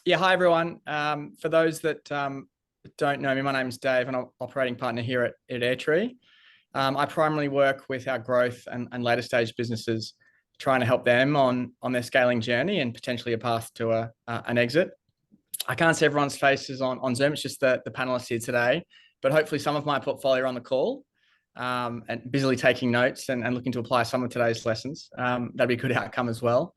Yeah, hi everyone. For those that don't know me, my name is Dave and I'm operating partner here at Airtree. I primarily work with our growth and later stage businesses, trying to help them on their scaling journey and potentially a path to an exit. I can't see everyone's faces on Zoom. It's just the panelists here today, but hopefully some of my portfolio are on the call and busily taking notes and looking to apply some of today's lessons. That'd be a good outcome as well.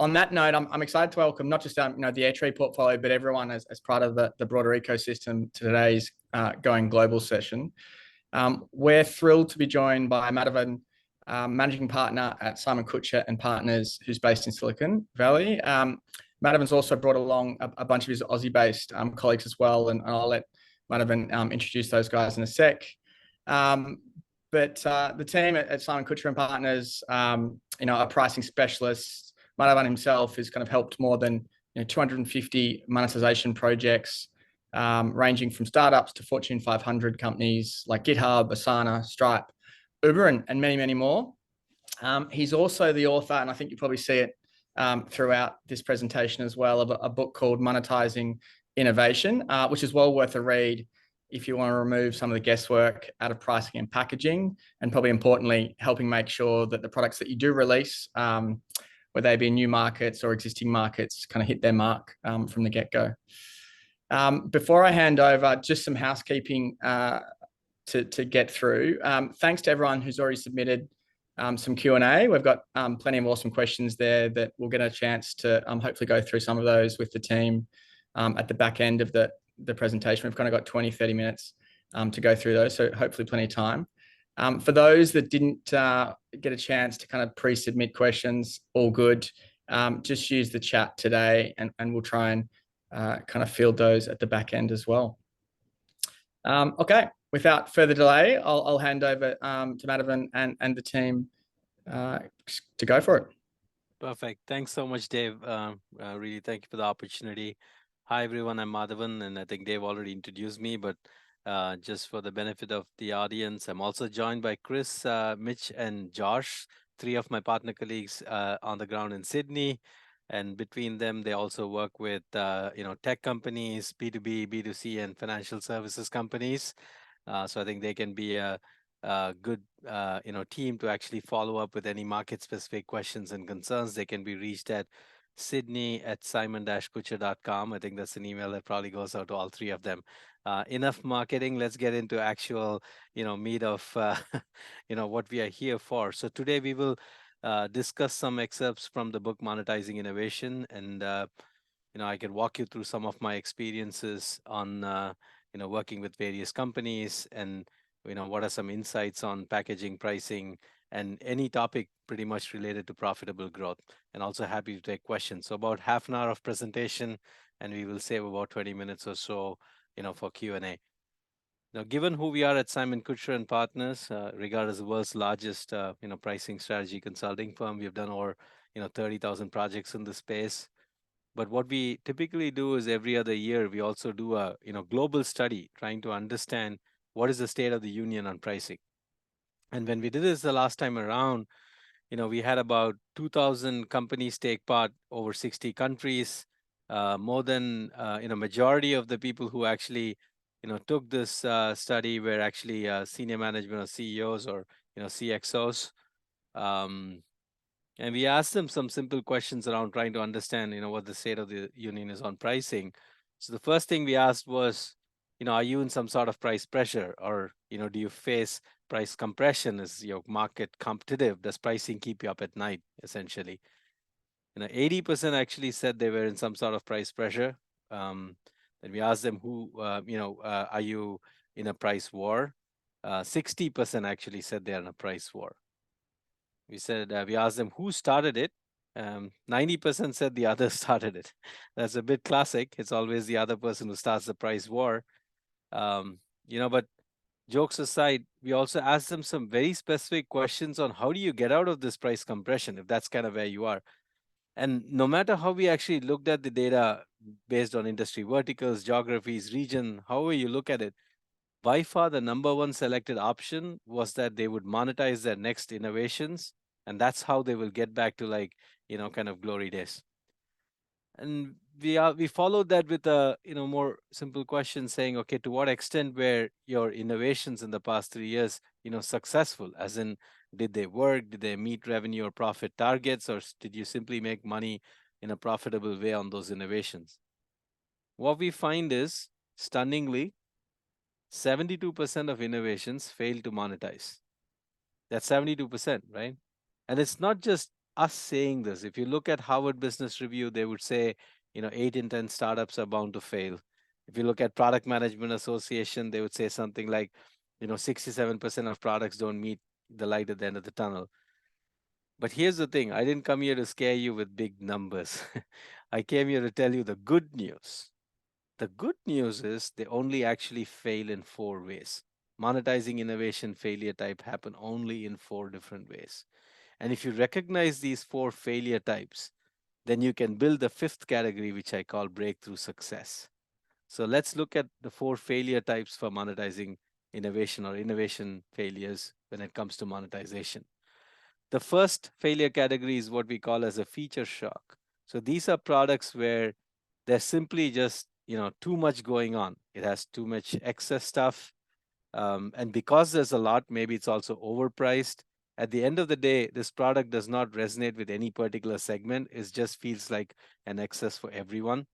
On that note, I'm excited to welcome not just the Airtree portfolio, but everyone as part of the broader ecosystem to today's Going Global session. We're thrilled to be joined by Madhavan, managing partner at Simon-Kucher Partners, who's based in Silicon Valley. Madhavan's also brought along a bunch of his Aussie-based colleagues as well, and I'll let Madhavan introduce those guys in a sec. But the team at Simon-Kucher Partners, are pricing specialists. Madhavan himself has kind of helped more than 250 monetization projects, ranging from startups to Fortune 500 companies like GitHub, Asana, Stripe, Uber, and many, many more. He's also the author, and I think you probably see it throughout this presentation as well, of a book called Monetizing Innovation, which is well worth a read if you want to remove some of the guesswork out of pricing and packaging, and probably importantly, helping make sure that the products that you do release, whether they be in new markets or existing markets, kind of hit their mark from the get-go. Before I hand over, just some housekeeping to get through. Thanks to everyone who's already submitted some Q&A. We've got plenty of awesome questions there that we'll get a chance to hopefully go through some of those with the team at the back end of the presentation. We've kind of got 20, 30 minutes to go through those, so hopefully plenty of time. For those that didn't get a chance to kind of pre-submit questions, all good. Just use the chat today and we'll try and kind of field those at the back end as well. Okay, without further delay, I'll hand over to Madhavan and the team to go for it. Perfect. Thanks so much, Dave. Really, thank you for the opportunity. Hi, everyone. I'm Madhavan, and I think Dave already introduced me, but just for the benefit of the audience, I'm also joined by Chris, Mitch, and Josh, three of my partner colleagues on the ground in Sydney. And between them, they also work with tech companies, B2B, B2C, and financial services companies. So I think they can be a good team to actually follow up with any market-specific questions and concerns. They can be reached at sydney@simon-kucher.com. I think that's an email that probably goes out to all three of them. Enough marketing. Let's get into actual, meat of, what we are here for. So today we will discuss some excerpts from the book Monetizing Innovation, and I can walk you through some of my experiences on, working with various companies, and what are some insights on packaging, pricing, and any topic pretty much related to profitable growth. And also happy to take questions. So about half an hour of presentation, and we will save about 20 minutes or so, for Q&A. Now, given who we are at Simon-Kucher Partners, regarded as the world's largest, pricing strategy consulting firm, we've done over, 30,000 projects in the space. But what we typically do is every other year, we also do a, global study trying to understand what is the state of the union on pricing. And when we did this the last time around, we had about 2,000 companies take part, over 60 countries. More than, majority of the people who actually, took this study were actually senior management or CEOs or, CXOs. And we asked them some simple questions around trying to understand, what the state of the union is on pricing. So the first thing we asked was, are you in some sort of price pressure, or, do you face price compression? Is your market competitive? Does pricing keep you up at night, essentially? 80% actually said they were in some sort of price pressure. Then we asked them are you in a price war? 60% actually said they're in a price war. We asked them who started it. 90% said the other started it. That's a bit classic. It's always the other person who starts the price war. But jokes aside, we also asked them some very specific questions on how do you get out of this price compression, if that's kind of where you are. And no matter how we actually looked at the data based on industry verticals, geographies, region, however you look at it, by far the number one selected option was that they would monetize their next innovations. And that's how they will get back to kind of glory days. And we followed that with a more simple question saying, okay, to what extent were your innovations in the past 3 years successful? As in, did they work? Did they meet revenue or profit targets, or did you simply make money in a profitable way on those innovations? What we find is, stunningly, 72% of innovations fail to monetize. That's 72%, right? And it's not just us saying this. If you look at Harvard Business Review, they would say, 8 in 10 startups are bound to fail. If you look at Product Management Association, they would say something like, 67% of products don't meet the light at the end of the tunnel. But here's the thing, I didn't come here to scare you with big numbers. I came here to tell you the good news. The good news is they only actually fail in 4 ways. Monetizing innovation failure type happen only in 4 different ways. And if you recognize these 4 failure types, then you can build the fifth category, which I call breakthrough success. So let's look at the 4 failure types for monetizing innovation or innovation failures when it comes to monetization. The first failure category is what we call as a feature shock. So these are products where there's simply just too much going on. It has too much excess stuff, and because there's a lot, maybe it's also overpriced. At the end of the day, this product does not resonate with any particular segment. It just feels like an excess for everyone.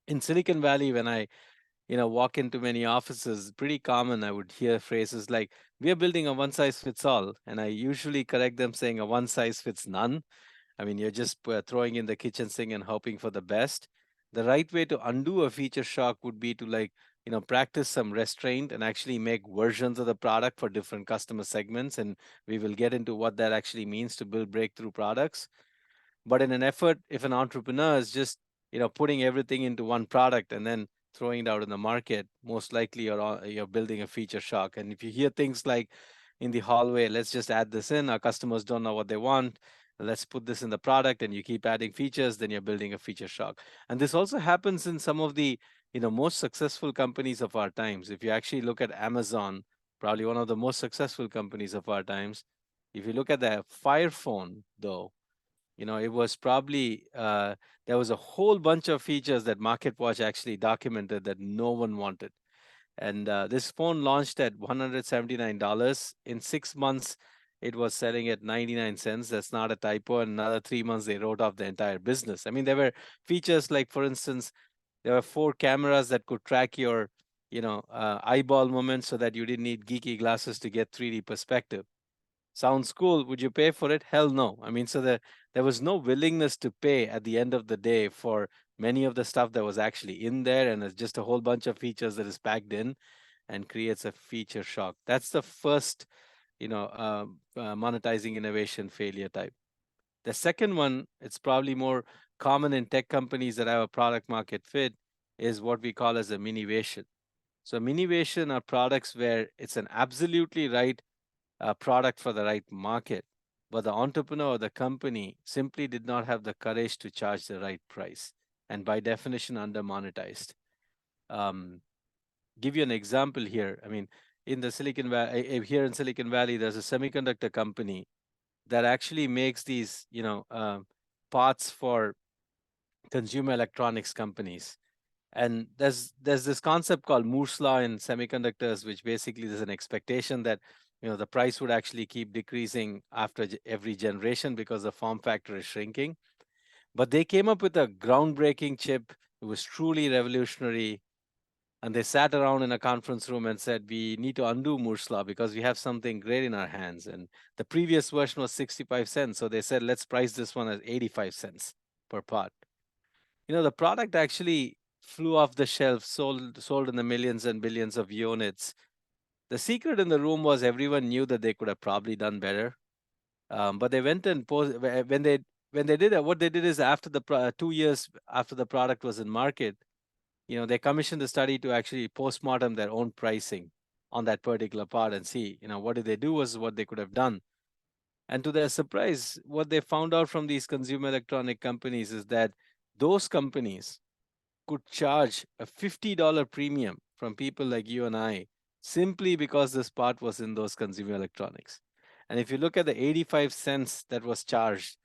In Silicon Valley, when I walk into many offices, pretty common, I would hear phrases like, "We are building a one size fits all," and I usually correct them saying a one size fits none. I mean, you're just throwing in the kitchen sink and hoping for the best. The right way to undo a feature shock would be to, like, practice some restraint and actually make versions of the product for different customer segments. And we will get into what that actually means to build breakthrough products. But in an effort, if an entrepreneur is just putting everything into one product and then throwing it out in the market, most likely you're building a feature shock. And if you hear things like in the hallway, let's just add this in, our customers don't know what they want, let's put this in the product, and you keep adding features, then you're building a feature shock. And this also happens in some of the most successful companies of our times. If you actually look at Amazon, probably one of the most successful companies of our times, if you look at the Fire Phone, though, it was probably there was a whole bunch of features that MarketWatch actually documented that no one wanted. And this phone launched at $179. In 6 months, it was selling at 99 cents. That's not a typo. In another 3 months, they wrote off the entire business. I mean, there were features like, for instance, there were 4 cameras that could track your eyeball movement so that you didn't need geeky glasses to get 3D perspective. Sounds cool. Would you pay for it? Hell no. I mean, so there was no willingness to pay at the end of the day for many of the stuff that was actually in there, and it's just a whole bunch of features that is packed in and creates a feature shock. That's the first, monetizing innovation failure type. The second one, it's probably more common in tech companies that have a product market fit, is what we call as a minivation. So minivation are products where it's an absolutely right product for the right market, but the entrepreneur or the company simply did not have the courage to charge the right price, and by definition, under monetized. Um, give you an example here. I mean, in the Silicon Valley, here in Silicon Valley, there's a semiconductor company that actually makes these, parts for consumer electronics companies. And there's this concept called Moore's law in semiconductors, which basically there's an expectation that the price would actually keep decreasing after every generation because the form factor is shrinking. But they came up with a groundbreaking chip. It was truly revolutionary. And they sat around in a conference room and said, we need to undo Moore's law because we have something great in our hands. And the previous version was 65 cents. So they said, let's price this one at 85 cents per part. The product actually flew off the shelf, sold in the millions and billions of units. The secret in the room was everyone knew that they could have probably done better, but they went and when they did it, what they did is, after the 2 years after the product was in market, they commissioned the study to actually postmortem their own pricing on that particular part and see, what did they do was what they could have done. And to their surprise, what they found out from these consumer electronic companies is that those companies could charge a $50 premium from people like you and I simply because this part was in those consumer electronics. And if you look at the 85 cents that was charged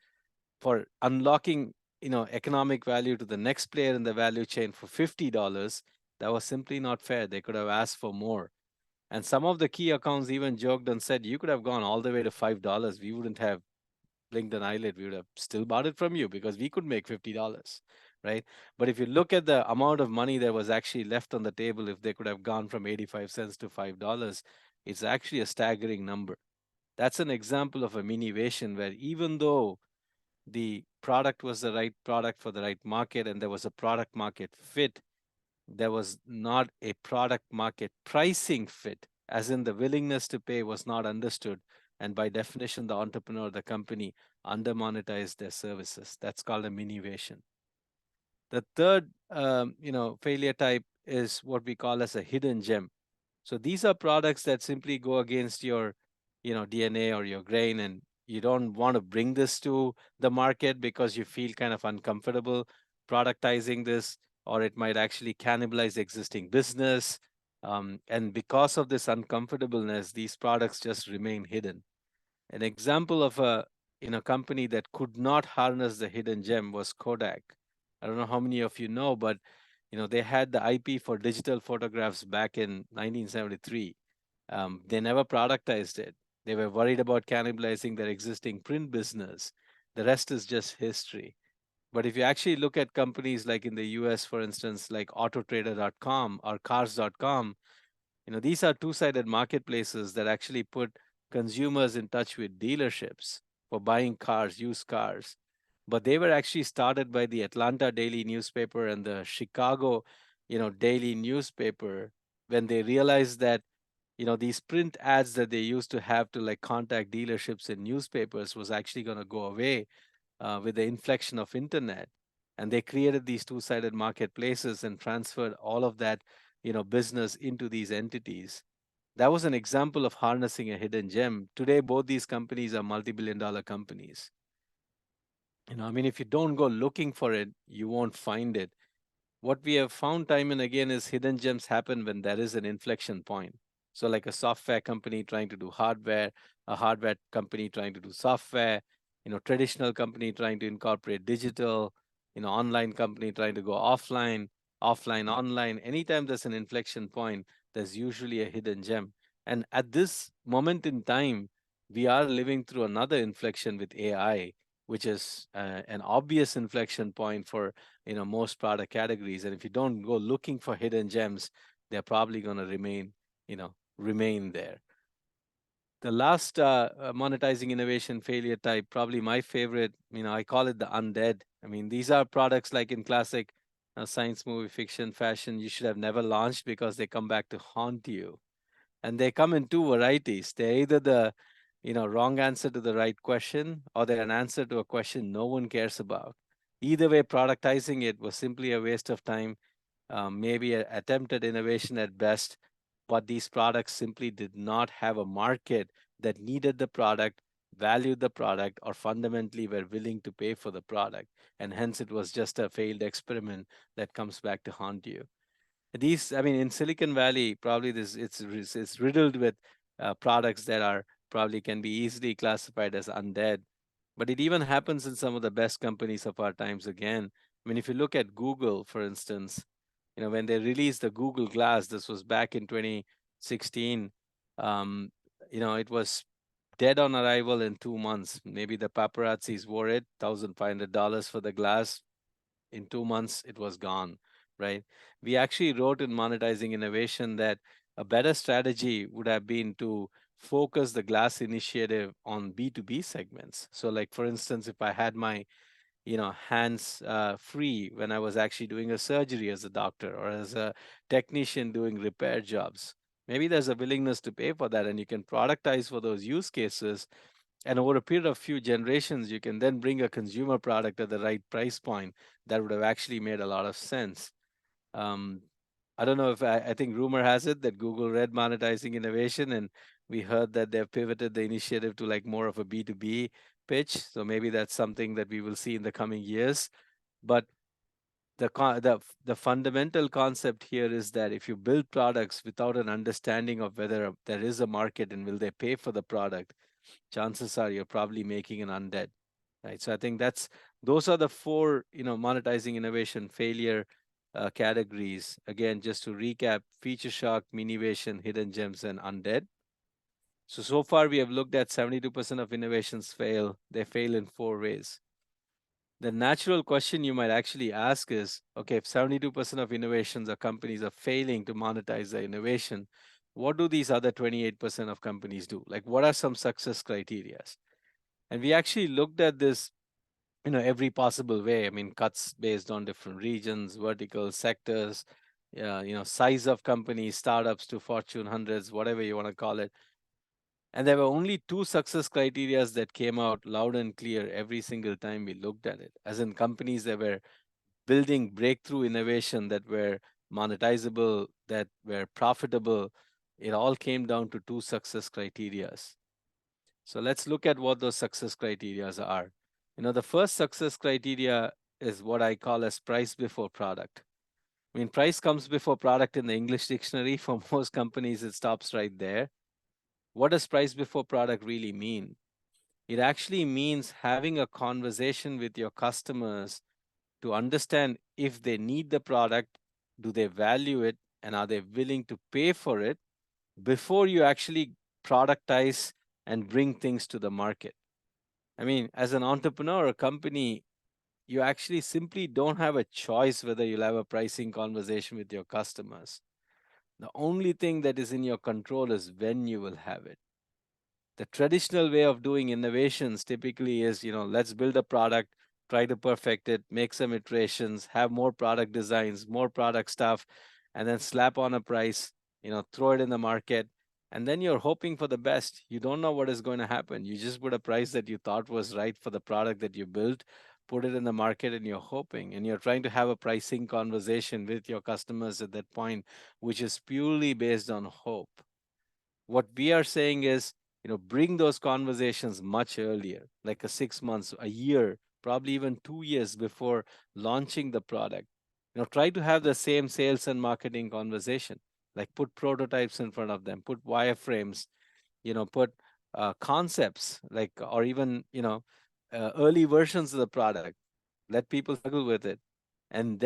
for unlocking economic value to the next player in the value chain for $50, that was simply not fair. They could have asked for more. And some of the key accounts even joked and said, you could have gone all the way to $5. We wouldn't have blinked an eyelid. We would have still bought it from you because we could make $50, right? But if you look at the amount of money that was actually left on the table, if they could have gone from 85 cents to $5, it's actually a staggering number. That's an example of a minivation where even though the product was the right product for the right market and there was a product market fit, there was not a product market pricing fit, as in the willingness to pay was not understood. And by definition, the entrepreneur, the company, under monetized their services. That's called a minivation. The third, failure type is what we call as a hidden gem. So these are products that simply go against your, DNA or your grain, and you don't want to bring this to the market because you feel kind of uncomfortable productizing this, or it might actually cannibalize existing business. And because of this uncomfortableness, these products just remain hidden. An example of a company that could not harness the hidden gem was Kodak. I don't know how many of you know, but they had the IP for digital photographs back in 1973. They never productized it. They were worried about cannibalizing their existing print business. The rest is just history. But if you actually look at companies like in the US, for instance, like autotrader.com or cars.com, these are two-sided marketplaces that actually put consumers in touch with dealerships for buying cars, used cars. But they were actually started by the Atlanta Daily newspaper and the Chicago, daily newspaper, when they realized that these print ads that they used to have to like contact dealerships and newspapers was actually going to go away with the inflection of internet. And they created these two-sided marketplaces and transferred all of that business into these entities. That was an example of harnessing a hidden gem. Today both these companies are multi-billion-dollar companies. I mean, if you don't go looking for it, you won't find it. What we have found time and again is hidden gems happen when there is an inflection point. So like a software company trying to do hardware, a hardware company trying to do software, traditional company trying to incorporate digital, online company trying to go offline, offline, online. Anytime there's an inflection point, there's usually a hidden gem. And at this moment in time, we are living through another inflection with AI, which is an obvious inflection point for most product categories. And if you don't go looking for hidden gems, they're probably going to remain there. The last monetizing innovation failure type, probably my favorite, I call it the undead. I mean, these are products like in classic science, movie, fiction, fashion, you should have never launched because they come back to haunt you. And they come in two varieties. They're either the wrong answer to the right question, or they're an answer to a question no one cares about. Either way, productizing it was simply a waste of time, maybe an attempt at innovation at best, but these products simply did not have a market that needed the product, valued the product, or fundamentally were willing to pay for the product. And hence, it was just a failed experiment that comes back to haunt you. These, I mean, in Silicon Valley, probably it's riddled with products that are probably can be easily classified as undead. But it even happens in some of the best companies of our times again. I mean, if you look at Google, for instance, when they released the Google Glass, this was back in 2016, um, it was dead on arrival in 2 months. Maybe the paparazzis wore it, $1,500 for the glass. In 2 months, it was gone, right? We actually wrote in Monetizing Innovation that a better strategy would have been to focus the glass initiative on B2B segments. So like, for instance, if I had my hands free when I was actually doing a surgery as a doctor or as a technician doing repair jobs, maybe there's a willingness to pay for that, and you can productize for those use cases. And over a period of few generations, you can then bring a consumer product at the right price point that would have actually made a lot of sense. Um, I don't know if I think rumor has it that Google read Monetizing Innovation, and we heard that they've pivoted the initiative to like more of a B2B pitch. So maybe that's something that we will see in the coming years. But the fundamental concept here is that if you build products without an understanding of whether there is a market and will they pay for the product, chances are you're probably making an undead, right? So I think that's Those are the four, monetizing innovation failure categories. Again, just to recap: feature shock, minivation, hidden gems, and undead. So far we have looked at 72% of innovations fail. They fail in four ways. The natural question you might actually ask is, okay, if 72% of innovations or companies are failing to monetize their innovation, what do these other 28% of companies do? Like, what are some success criteria? And we actually looked at this, every possible way. I mean, cuts based on different regions, verticals, sectors, size of companies, startups to Fortune hundreds, whatever you want to call it. And there were only two success criteria that came out loud and clear every single time we looked at it. As in, companies that were building breakthrough innovation, that were monetizable, that were profitable, it all came down to two success criteria. So let's look at what those success criteria are. The first success criteria is what I call as price before product. I mean, price comes before product in the English dictionary. For most companies, it stops right there. What does price before product really mean? It actually means having a conversation with your customers to understand if they need the product, do they value it, and are they willing to pay for it before you actually productize and bring things to the market. I mean, as an entrepreneur or company, you actually simply don't have a choice whether you'll have a pricing conversation with your customers. The only thing that is in your control is when you will have it. The traditional way of doing innovations typically is, let's build a product, try to perfect it, make some iterations, have more product designs, more product stuff, and then slap on a price, throw it in the market. And then you're hoping for the best. You don't know what is going to happen. You just put a price that you thought was right for the product that you built, put it in the market, and you're hoping. And you're trying to have a pricing conversation with your customers at that point, which is purely based on hope. What we are saying is, bring those conversations much earlier, like a 6 months, a year, probably even 2 years before launching the product. Try to have the same sales and marketing conversation, like put prototypes in front of them, put wireframes, put concepts, like, or even, early versions of the product. Let people struggle with it, and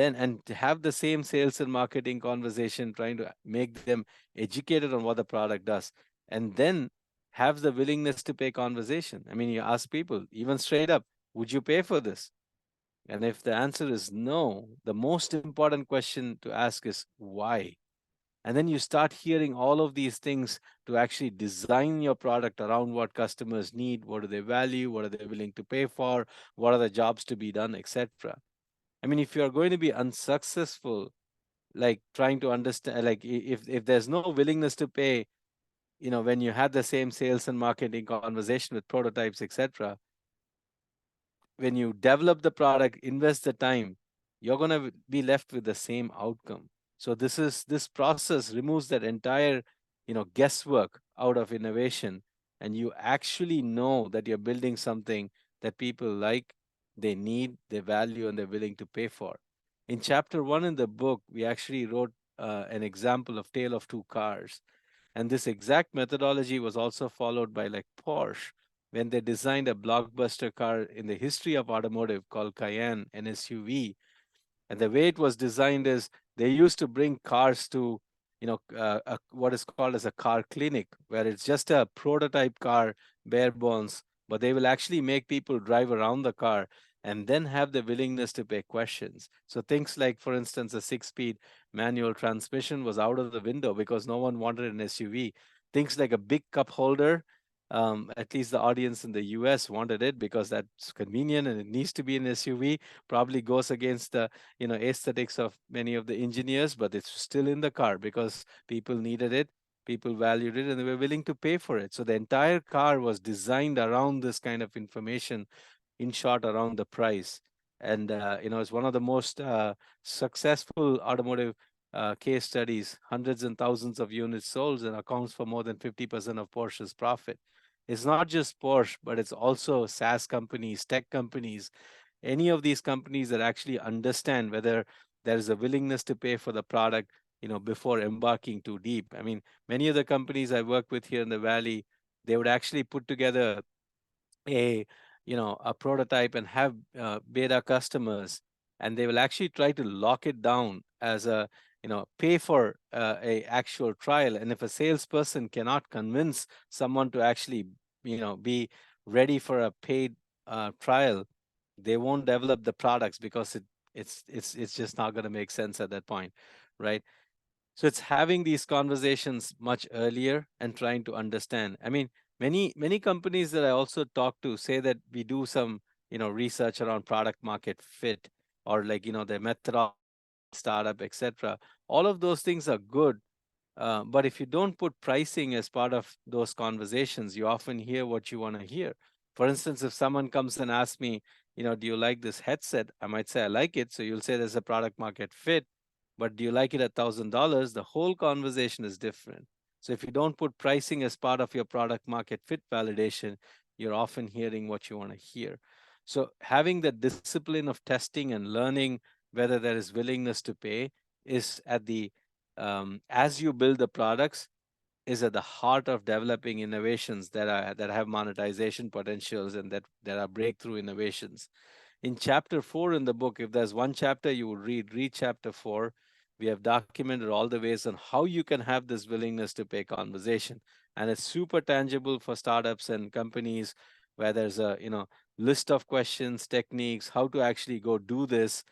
to have the same sales and marketing conversation, trying to make them educated on what the product does, and then have the willingness to pay conversation. I mean, you ask people even straight up, would you pay for this? And if the answer is no, the most important question to ask is why. And then you start hearing all of these things to actually design your product around what customers need, what do they value, what are they willing to pay for, what are the jobs to be done, etc. I mean, if you're going to be unsuccessful, like trying to understand, like if there's no willingness to pay, when you had the same sales and marketing conversation with prototypes, etc., when you develop the product, invest the time, you're going to be left with the same outcome. So this process removes that entire, guesswork out of innovation, and you actually know that you're building something that people like, they need, they value, and they're willing to pay for. In chapter 1 in the book, we actually wrote an example of tale of two cars, and this exact methodology was also followed by like Porsche when they designed a blockbuster car in the history of automotive called Cayenne, an SUV. And the way it was designed is they used to bring cars to, what is called as a car clinic, where it's just a prototype car, bare bones, but they will actually make people drive around the car and then have the willingness to pay questions. So things like, for instance, a 6-speed manual transmission was out of the window because no one wanted an SUV. Things like a big cup holder, at least the audience in the US wanted it because that's convenient and it needs to be an SUV. Probably goes against the aesthetics of many of the engineers, but it's still in the car because people needed it, people valued it, and they were willing to pay for it. So the entire car was designed around this kind of information, in short, around the price. And it's one of the most successful automotive case studies, hundreds and thousands of units sold, and accounts for more than 50% of Porsche's profit. It's not just Porsche, but it's also SaaS companies, tech companies, any of these companies that actually understand whether there is a willingness to pay for the product, before embarking too deep. I mean, many of the companies I work with here in the Valley, they would actually put together a a prototype and have beta customers, and they will actually try to lock it down as a pay for a actual trial. And if a salesperson cannot convince someone to actually be ready for a paid trial, they won't develop the products because it's just not going to make sense at that point, right? So it's having these conversations much earlier and trying to understand. I mean, many companies that I also talk to say that we do some research around product market fit, or like their methodology startup, etc. All of those things are good, but if you don't put pricing as part of those conversations, you often hear what you want to hear. For instance, if someone comes and asks me, do you like this headset? I might say I like it. So you'll say there's a product market fit, but do you like it at $1,000? The whole conversation is different. So if you don't put pricing as part of your product market fit validation, you're often hearing what you want to hear. So having the discipline of testing and learning whether there is willingness to pay is at the as you build the products, is at the heart of developing innovations that have monetization potentials and that are breakthrough innovations. In chapter 4 in the book, if there's one chapter you would read chapter 4. We have documented all the ways on how you can have this willingness to pay conversation, and it's super tangible for startups and companies, where there's a list of questions, techniques, how to actually go do this.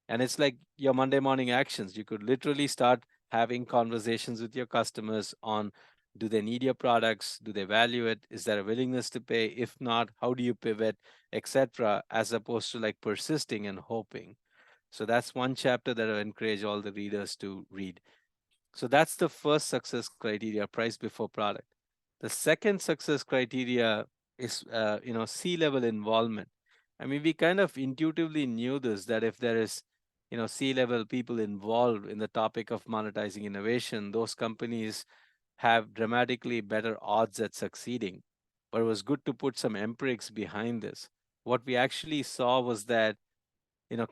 And it's like your Monday morning actions. You could literally start having conversations with your customers on, do they need your products? Do they value it? Is there a willingness to pay? If not, how do you pivot, etc., as opposed to like persisting and hoping. So that's one chapter that I encourage all the readers to read. So that's the first success criteria, price before product. The second success criteria is, C-level involvement. I mean, we kind of intuitively knew this, that if there is, C-level people involved in the topic of monetizing innovation, those companies have dramatically better odds at succeeding. But it was good to put some empirics behind this. What we actually saw was that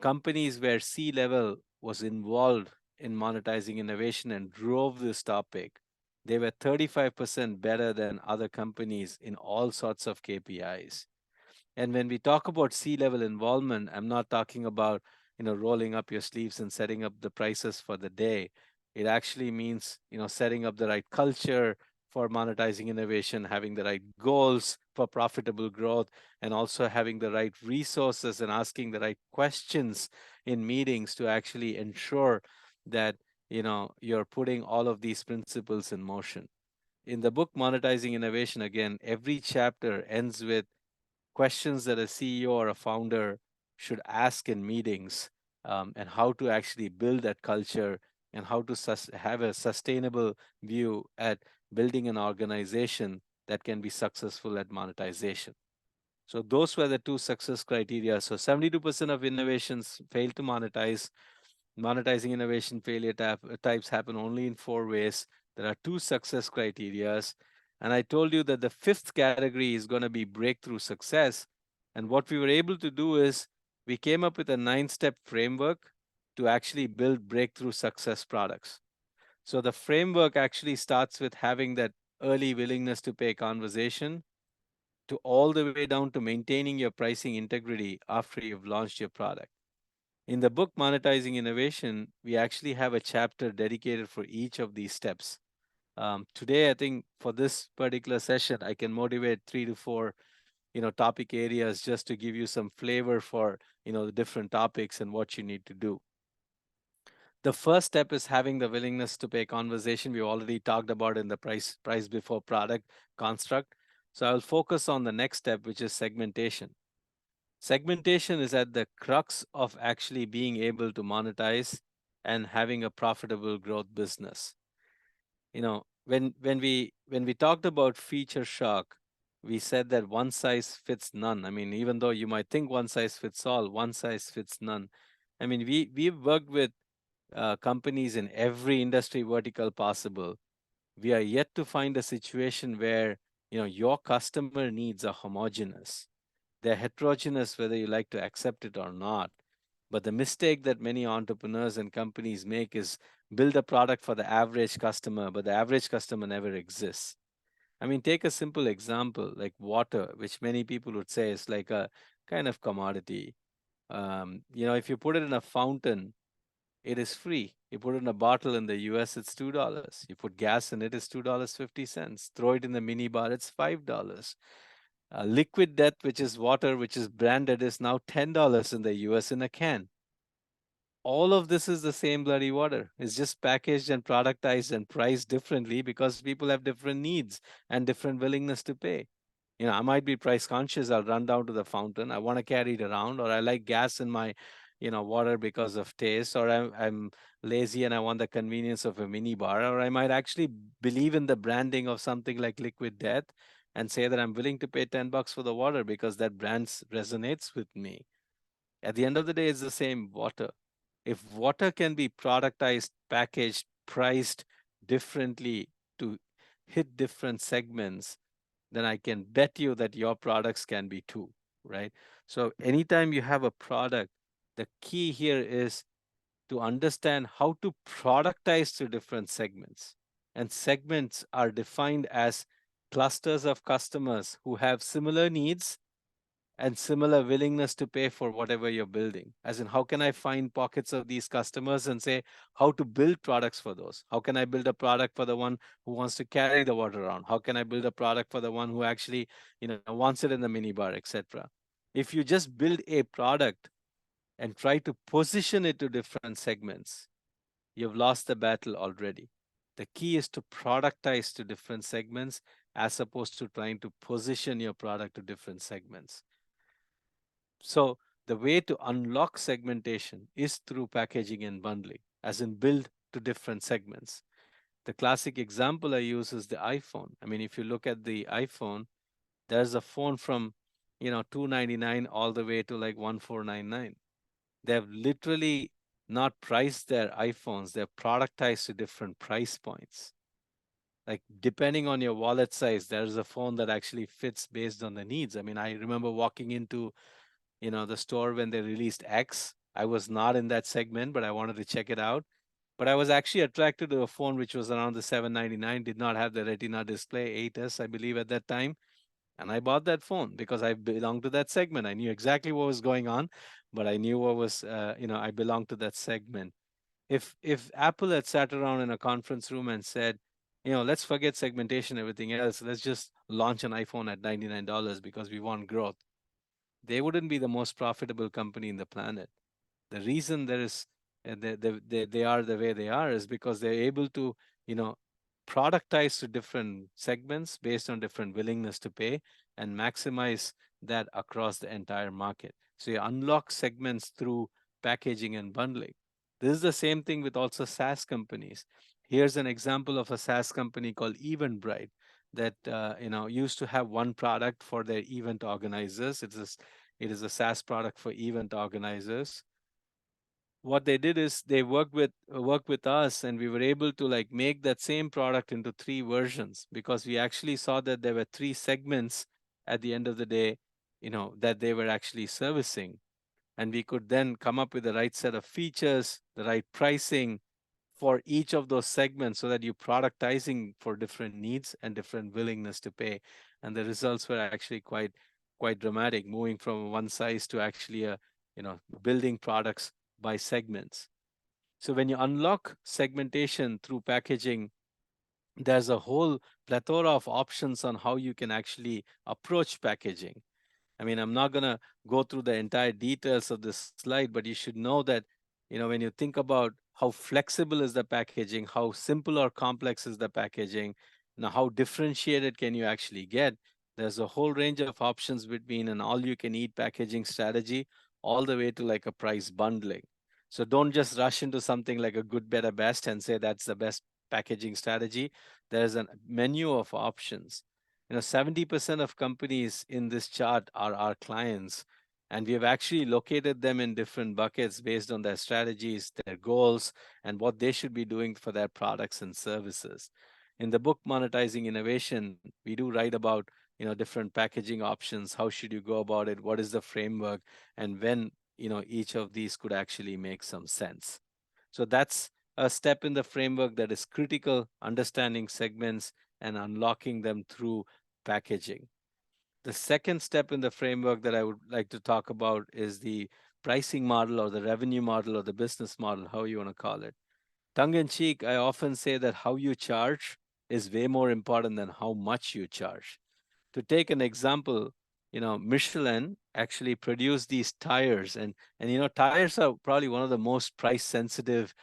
companies where C-level was involved in monetizing innovation and drove this topic, they were 35% better than other companies in all sorts of KPIs. And when we talk about C-level involvement, I'm not talking about rolling up your sleeves and setting up the prices for the day. It actually means setting up the right culture for monetizing innovation, having the right goals for profitable growth, and also having the right resources and asking the right questions in meetings to actually ensure that you're putting all of these principles in motion. In the book Monetizing Innovation, again, every chapter ends with questions that a CEO or a founder should ask in meetings, and how to actually build that culture, and how to have a sustainable view at building an organization that can be successful at monetization. So those were the two success criteria. So 72% of innovations fail to monetize. Monetizing innovation failure types happen only in 4 ways. There are two success criterias. And I told you that the fifth category is going to be breakthrough success. And what we were able to do is we came up with a 9-step framework to actually build breakthrough success products. So the framework actually starts with having that early willingness to pay conversation, to all the way down to maintaining your pricing integrity after you've launched your product. In the book Monetizing Innovation, we actually have a chapter dedicated for each of these steps. Today, I think for this particular session, I can motivate 3 to 4, topic areas just to give you some flavor for, the different topics and what you need to do. The first step is having the willingness to pay conversation. We already talked about in the price before product construct. So I'll focus on the next step, which is segmentation. Segmentation is at the crux of actually being able to monetize and having a profitable growth business. When we talked about feature shock, we said that one size fits none. I mean, even though you might think one size fits all, one size fits none. I mean, we've worked with companies in every industry vertical possible. We are yet to find a situation where your customer needs are homogeneous. They're heterogeneous, whether you like to accept it or not. But the mistake that many entrepreneurs and companies make is build a product for the average customer, but the average customer never exists. I mean, take a simple example like water, which many people would say is like a kind of commodity. If you put it in a fountain, it is free. You put it in a bottle in the US, it's $2. You put gas in it, it's $2.50. Throw it in the mini bar, it's $5. Liquid death, which is water, which is branded, is now $10 in the US in a can. All of this is the same bloody water. It's just packaged and productized and priced differently because people have different needs and different willingness to pay. I might be price conscious. I'll run down to the fountain. I want to carry it around, or I like gas in my, water because of taste, or I'm lazy and I want the convenience of a mini bar, or I might actually believe in the branding of something like Liquid Death and say that I'm willing to pay $10 for the water because that brand resonates with me. At the end of the day, it's the same water. If water can be productized, packaged, priced differently to hit different segments, then I can bet you that your products can be too, right? So anytime you have a product, the key here is to understand how to productize to different segments. And segments are defined as clusters of customers who have similar needs and similar willingness to pay for whatever you're building. As in, how can I find pockets of these customers and say how to build products for those? How can I build a product for the one who wants to carry the water around? How can I build a product for the one who actually, wants it in the minibar, etc.? If you just build a product and try to position it to different segments, you've lost the battle already. The key is to productize to different segments as opposed to trying to position your product to different segments. So the way to unlock segmentation is through packaging and bundling, as in build to different segments. The classic example I use is the iPhone. I mean, if you look at the iPhone, there's a phone from, $299 all the way to like 1499. They've literally not priced their iPhones, they're productized to different price points. Like depending on your wallet size, there's a phone that actually fits based on the needs. I mean, I remember walking into the store when they released X. I was not in that segment, but I wanted to check it out. But I was actually attracted to a phone which was around the 799, did not have the Retina display, 8S, I believe, at that time. And I bought that phone because I belonged to that segment. I knew exactly what was going on, but I knew what was, I belonged to that segment. If Apple had sat around in a conference room and said, let's forget segmentation, everything else, let's just launch an iPhone at $99 because we want growth, they wouldn't be the most profitable company in the planet. The reason there is they are the way they are is because they're able to you know productize to different segments based on different willingness to pay and maximize that across the entire market. So you unlock segments through packaging and bundling. This is the same thing with also SaaS companies. Here's an example of a SaaS company called Eventbrite that used to have one product for their event organizers. It is a SaaS product for event organizers. What they did is they worked with us, and we were able to like make that same product into three versions because we actually saw that there were three segments at the end of the day, that they were actually servicing, and we could then come up with the right set of features, the right pricing for each of those segments so that you're productizing for different needs and different willingness to pay. And the results were actually quite dramatic, moving from one size to actually building products by segments. So when you unlock segmentation through packaging, there's a whole plethora of options on how you can actually approach packaging. I mean, I'm not going to go through the entire details of this slide, but you should know that, when you think about how flexible is the packaging, how simple or complex is the packaging, how differentiated can you actually get, there's a whole range of options between an all-you-can-eat packaging strategy all the way to like a price bundling. So don't just rush into something like a good, better, best and say that's the best packaging strategy. There's a menu of options. 70% of companies in this chart are our clients, and we have actually located them in different buckets based on their strategies, their goals, and what they should be doing for their products and services. In the book Monetizing Innovation, we do write about different packaging options. How should you go about it? What is the framework? And when each of these could actually make some sense. So that's a step in the framework that is critical. Understanding segments and unlocking them through packaging. The second step in the framework that I would like to talk about is the pricing model or the revenue model or the business model, how you want to call it. Tongue in cheek, I often say that how you charge is way more important than how much you charge. To take an example, Michelin actually produced these tires, and tires are probably one of the most price sensitive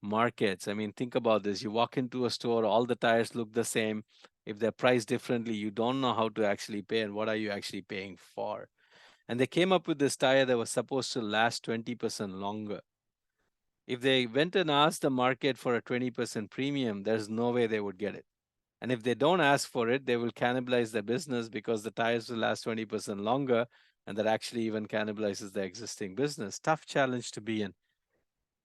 markets. I mean, think about this. You walk into a store, all the tires look the same. If they're priced differently, you don't know how to actually pay and what are you actually paying for. And they came up with this tire that was supposed to last 20% longer. If they went and asked the market for a 20% premium, there's no way they would get it. And if they don't ask for it, they will cannibalize their business because the tires will last 20% longer, and that actually even cannibalizes their existing business. Tough challenge to be in.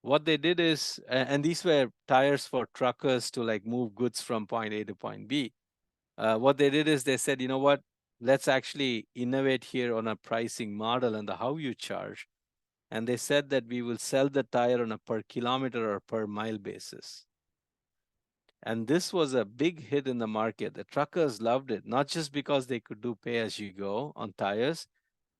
What they did is, and these were tires for truckers to like move goods from point A to point B. What they did is they said, you know what, let's actually innovate here on a pricing model and the how you charge. And they said that we will sell the tire on a per kilometer or per mile basis. And this was a big hit in the market. The truckers loved it, not just because they could do pay as you go on tires,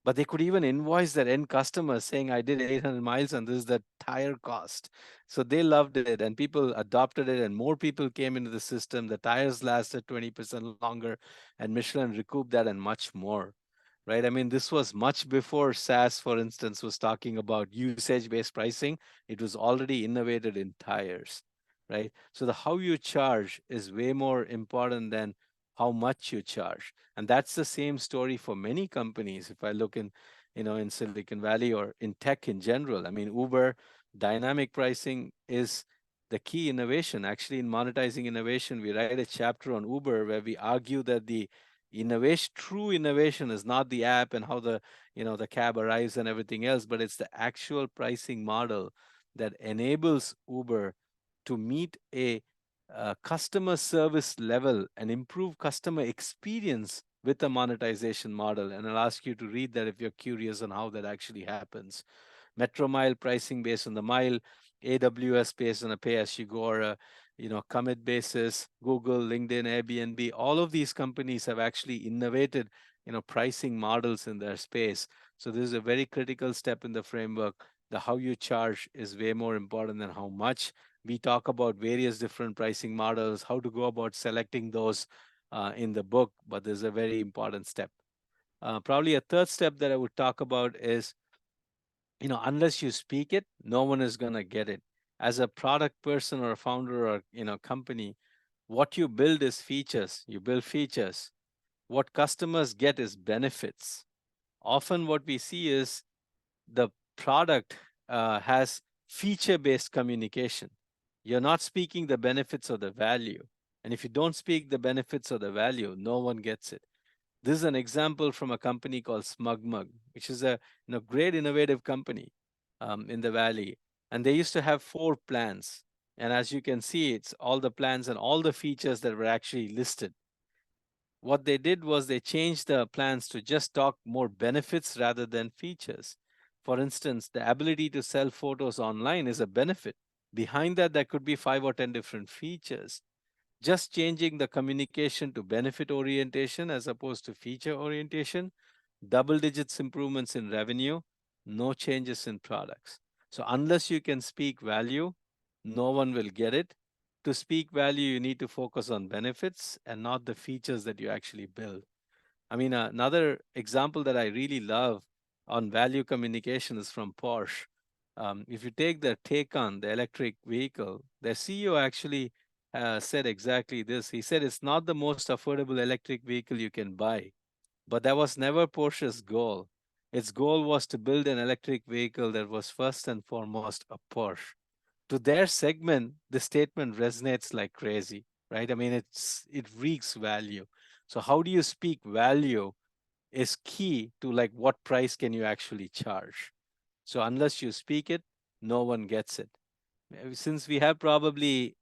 but they could even invoice their end customers saying, I did 800 miles and this is the tire cost. So they loved it and people adopted it and more people came into the system. The tires lasted 20% longer and Michelin recouped that and much more. Right? I mean, this was much before SaaS, for instance, was talking about usage based pricing. It was already innovated in tires. Right? So the how you charge is way more important than how much you charge. And that's the same story for many companies. If I look in Silicon Valley or in tech in general, I mean, Uber dynamic pricing is the key innovation. Actually, in monetizing innovation, we write a chapter on Uber where we argue that the true innovation is not the app and how the cab arrives and everything else, but it's the actual pricing model that enables Uber to meet a customer service level and improve customer experience with a monetization model. And I'll ask you to read that if you're curious on how that actually happens. Metro mile pricing based on the mile, AWS based on a pay as you go or a commit basis, Google, LinkedIn, Airbnb, all of these companies have actually innovated pricing models in their space. So this is a very critical step in the framework. The how you charge is way more important than how much. We talk about various different pricing models, how to go about selecting those in the book, but there's a very important step. Probably a third step that I would talk about is, unless you speak it, no one is going to get it. As a product person or a founder or, company, what you build is features. You build features. What customers get is benefits. Often what we see is the product has feature-based communication. You're not speaking the benefits or the value. And if you don't speak the benefits or the value, no one gets it. This is an example from a company called SmugMug, which is a great innovative company in the Valley. And they used to have 4 plans. And as you can see, it's all the plans and all the features that were actually listed. What they did was they changed the plans to just talk more benefits rather than features. For instance, the ability to sell photos online is a benefit. Behind that, there could be 5 or 10 different features. Just changing the communication to benefit orientation as opposed to feature orientation, double digits improvements in revenue, no changes in products. So unless you can speak value, no one will get it. To speak value, you need to focus on benefits and not the features that you actually build. I mean, another example that I really love on value communication is from Porsche. If you take the Taycan, the electric vehicle, their CEO actually said exactly this. He said it's not the most affordable electric vehicle you can buy, but that was never Porsche's goal. Its goal was to build an electric vehicle that was first and foremost a Porsche. To their segment, the statement resonates like crazy, right? I mean, it reeks value. So how do you speak value is key to like what price can you actually charge. So unless you speak it, no one gets it. Since we have probably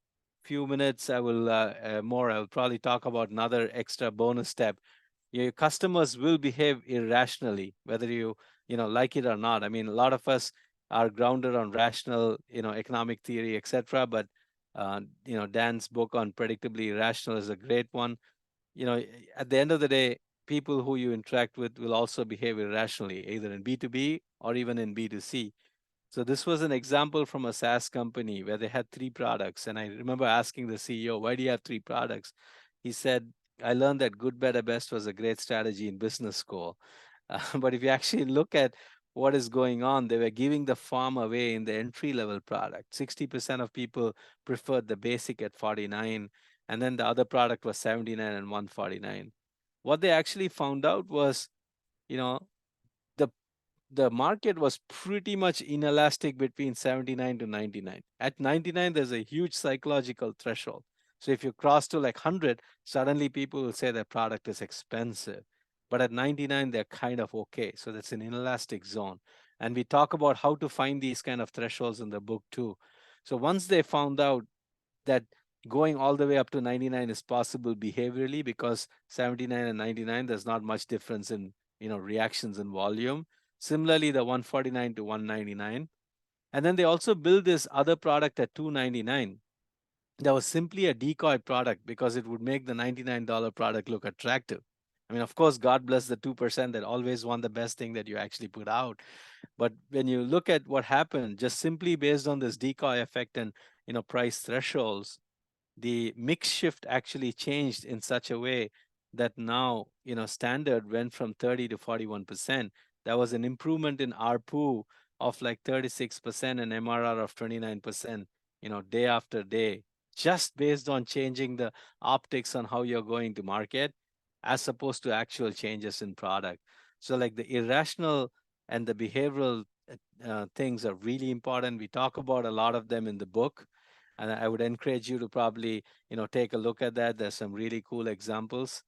few minutes, I'll probably talk about another extra bonus step. Your customers will behave irrationally, whether you like it or not. I mean, a lot of us are grounded on rational, economic theory, etc. But Dan's book on predictably irrational is a great one. At the end of the day, people who you interact with will also behave irrationally, either in B2B or even in B2C. So this was an example from a SaaS company where they had three products. And I remember asking the CEO, why do you have three products? He said, I learned that good, better, best was a great strategy in business school. But if you actually look at what is going on, they were giving the farm away in the entry level product. 60% of people preferred the basic at 49, and then the other product was 79 and 149. What they actually found out was, you know, the the market was pretty much inelastic between 79 to 99. At 99, there's a huge psychological threshold. So if you cross to like 100, suddenly people will say their product is expensive. But at 99, they're kind of okay. So that's an inelastic zone. And we talk about how to find these kind of thresholds in the book too. So once they found out that going all the way up to 99 is possible behaviorally, because 79 and 99, there's not much difference in reactions and volume. Similarly, the 149 to 199. And then they also build this other product at 299 that was simply a decoy product because it would make the $99 product look attractive. I mean, of course, God bless the 2% that always want the best thing that you actually put out. But when you look at what happened, just simply based on this decoy effect and price thresholds, the mix shift actually changed in such a way that now standard went from 30 to 41%. That was an improvement in ARPU of like 36% and MRR of 29%, day after day, just based on changing the optics on how you're going to market, as opposed to actual changes in product. So like the irrational and the behavioral things are really important. We talk about a lot of them in the book, and I would encourage you to probably take a look at that. There's some really cool examples.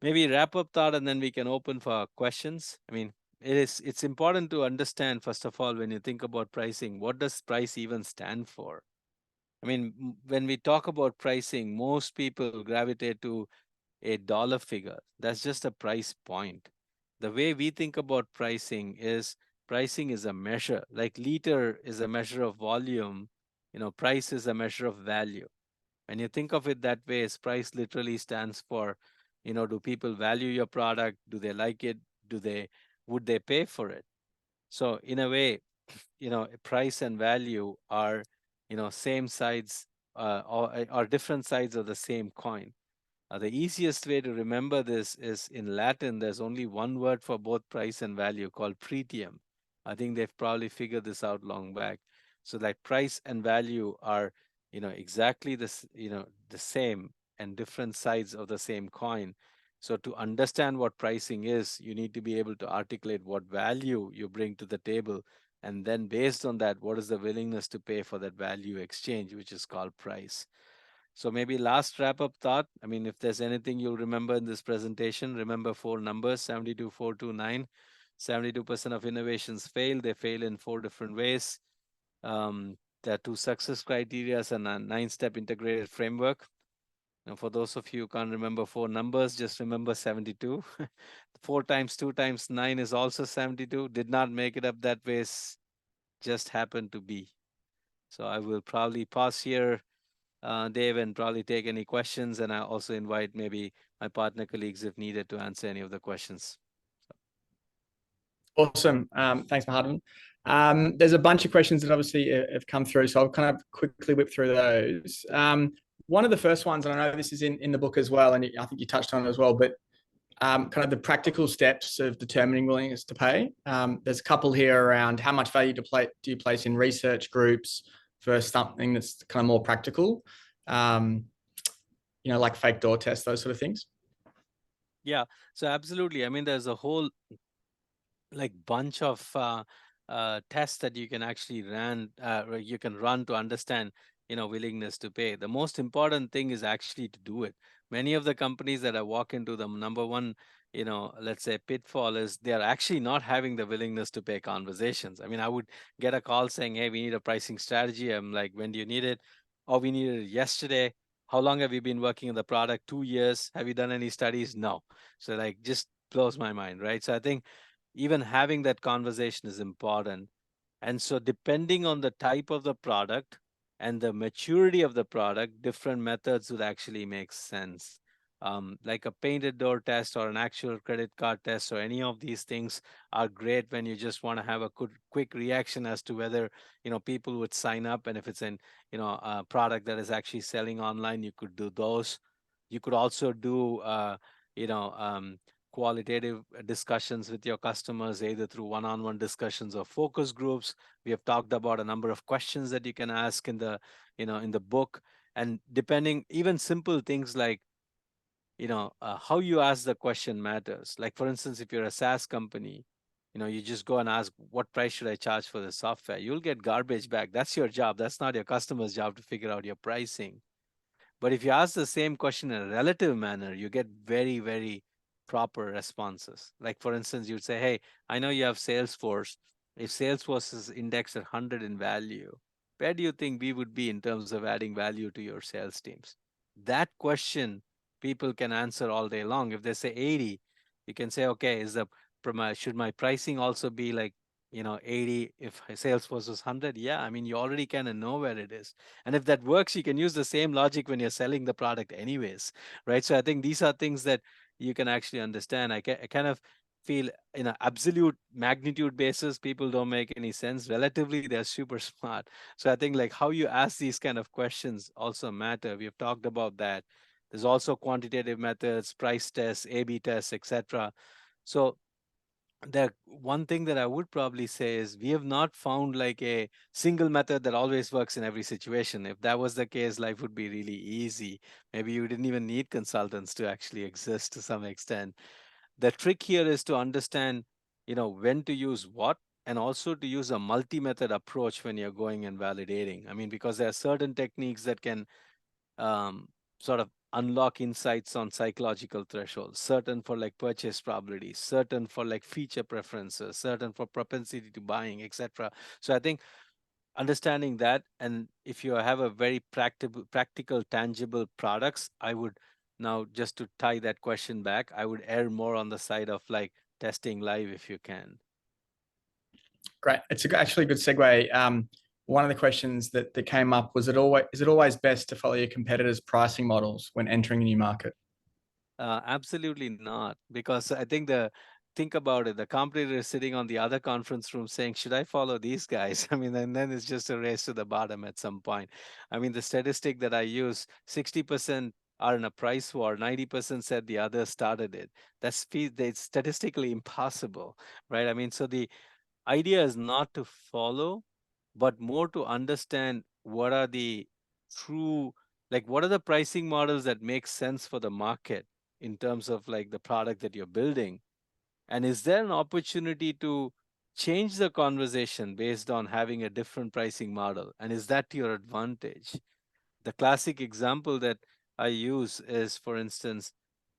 Maybe wrap up thought, and then we can open for questions. I mean, it's important to understand, first of all, when you think about pricing, what does price even stand for? I mean, when we talk about pricing, most people gravitate to a dollar figure. That's just a price point. The way we think about pricing is a measure. Like liter is a measure of volume, price is a measure of value. When you think of it that way, price literally stands for, do people value your product? Do they like it? Would they pay for it? So in a way, price and value are, same sides, or different sides of the same coin. The easiest way to remember this is in Latin, there's only one word for both price and value called pretium. I think they've probably figured this out long back. So like price and value are, exactly the same and different sides of the same coin. So to understand what pricing is, you need to be able to articulate what value you bring to the table. And then based on that, what is the willingness to pay for that value exchange, which is called price. So maybe last wrap up thought. I mean, if there's anything you'll remember in this presentation, remember four numbers: 72, 429. 72% of innovations fail. They fail in four different ways. There are two success criteria and a 9-step integrated framework. Now, for those of you who can't remember four numbers, just remember 72. 4 times 2 times 9 is also 72. Did not make it up that way, just happened to be. So I will probably pause here, Dave, and probably take any questions. And I also invite maybe my partner colleagues if needed to answer any of the questions. Awesome. Thanks, Madhavan. There's a bunch of questions that obviously have come through, so I'll kind of quickly whip through those. One of the first ones, and I know this is in the book as well, and I think you touched on it as well, but kind of the practical steps of determining willingness to pay. There's a couple here around how much value do you place in research groups versus something that's kind of more practical, like fake door tests, those sort of things. Yeah, so absolutely. I mean, there's a whole like bunch of tests that you can actually run to understand willingness to pay. The most important thing is actually to do it. Many of the companies that I walk into, the number one let's say pitfall is they are actually not having the willingness to pay conversations. I mean, I would get a call saying, hey, we need a pricing strategy. I'm like, when do you need it? Oh, we needed it yesterday. How long have you been working on the product? 2 years. Have you done any studies? No. So like, just blows my mind, right? So I think even having that conversation is important. And so depending on the type of the product and the maturity of the product, different methods would actually make sense. Like a painted door test or an actual credit card test or any of these things are great when you just want to have a quick reaction as to whether people would sign up, and if it's an a product that is actually selling online, you could do those. You could also do you know um, qualitative discussions with your customers, either through one-on-one discussions or focus groups. We have talked about a number of questions that you can ask in the in the book, and depending, even simple things like how you ask the question matters. Like, for instance, if you're a SaaS company, you just go and ask, what price should I charge for the software? You'll get garbage back. That's your job. That's not your customer's job to figure out your pricing. But if you ask the same question in a relative manner, you get very, very proper responses. Like, for instance, you'd say, hey, I know you have Salesforce. If Salesforce is indexed at 100 in value, where do you think we would be in terms of adding value to your sales teams? That question people can answer all day long. If they say 80, you can say, okay, should my pricing also be like 80 if Salesforce was 100? Yeah, I mean, you already kind of know where it is. And if that works, you can use the same logic when you're selling the product anyways, right? So I think these are things that you can actually understand. I kind of feel in an absolute magnitude basis, people don't make any sense. Relatively, they're super smart. So I think like how you ask these kind of questions also matter. We have talked about that. There's also quantitative methods, price tests, A/B tests, etc. So the one thing that I would probably say is we have not found like a single method that always works in every situation. If that was the case, life would be really easy. Maybe you didn't even need consultants to actually exist to some extent. The trick here is to understand, when to use what, and also to use a multi-method approach when you're going and validating. I mean, because there are certain techniques that can um, sort of unlock insights on psychological thresholds, certain for like purchase probability, certain for like feature preferences, certain for propensity to buying, etc. So I think understanding that, and if you have a very practical, tangible products, I would now, just to tie that question back, I would err more on the side of like testing live if you can. Great. It's actually a good segue. One of the questions that came up was, is it always best to follow your competitors' pricing models when entering a new market? Absolutely not, because I think think about it. The competitor is sitting on the other conference room saying, "Should I follow these guys?" I mean, and then it's just a race to the bottom at some point. I mean, the statistic that I use: 60% are in a price war, 90% said the others started it. It's statistically impossible, right? I mean, so the idea is not to follow, but more to understand what are the true, like what are the pricing models that make sense for the market in terms of like the product that you're building. And is there an opportunity to change the conversation based on having a different pricing model? And is that to your advantage? The classic example that I use is, for instance,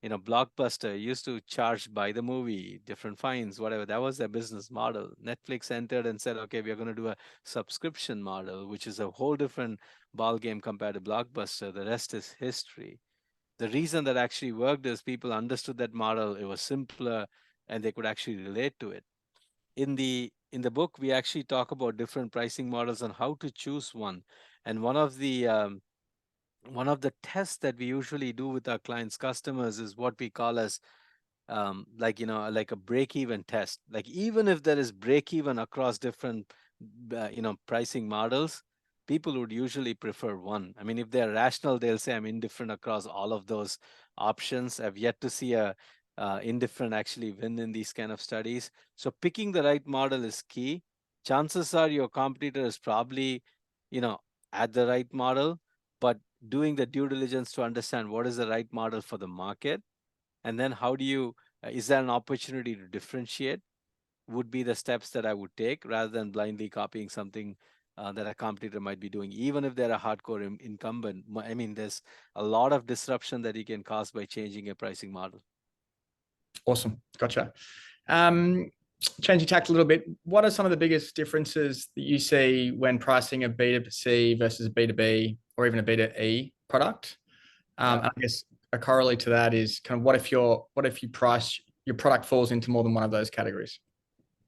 Blockbuster used to charge by the movie, different fines, whatever. That was their business model. Netflix entered and said, okay, we're going to do a subscription model, which is a whole different ball game compared to Blockbuster. The rest is history. The reason that actually worked is people understood that model. It was simpler, and they could actually relate to it. In the book, we actually talk about different pricing models and how to choose one. And one of the tests that we usually do with our clients customers is what we call as like a break even test. Like, even if there is break even across different pricing models, people would usually prefer one. I mean, if they're rational, they'll say I'm indifferent across all of those options. I've yet to see a indifferent actually win in these kind of studies. So picking the right model is key. Chances are your competitor is probably you know at the right model, but doing the due diligence to understand what is the right model for the market, and then how do you is there an opportunity to differentiate, would be the steps that I would take, rather than blindly copying something that a competitor might be doing, even if they're a hardcore incumbent. I mean, there's a lot of disruption that you can cause by changing a pricing model. Awesome. Gotcha. Changing tack a little bit, what are some of the biggest differences that you see when pricing a B2C versus a B2B or even a B2E product? And I guess a corollary to that is kind of what if you price your product falls into more than one of those categories?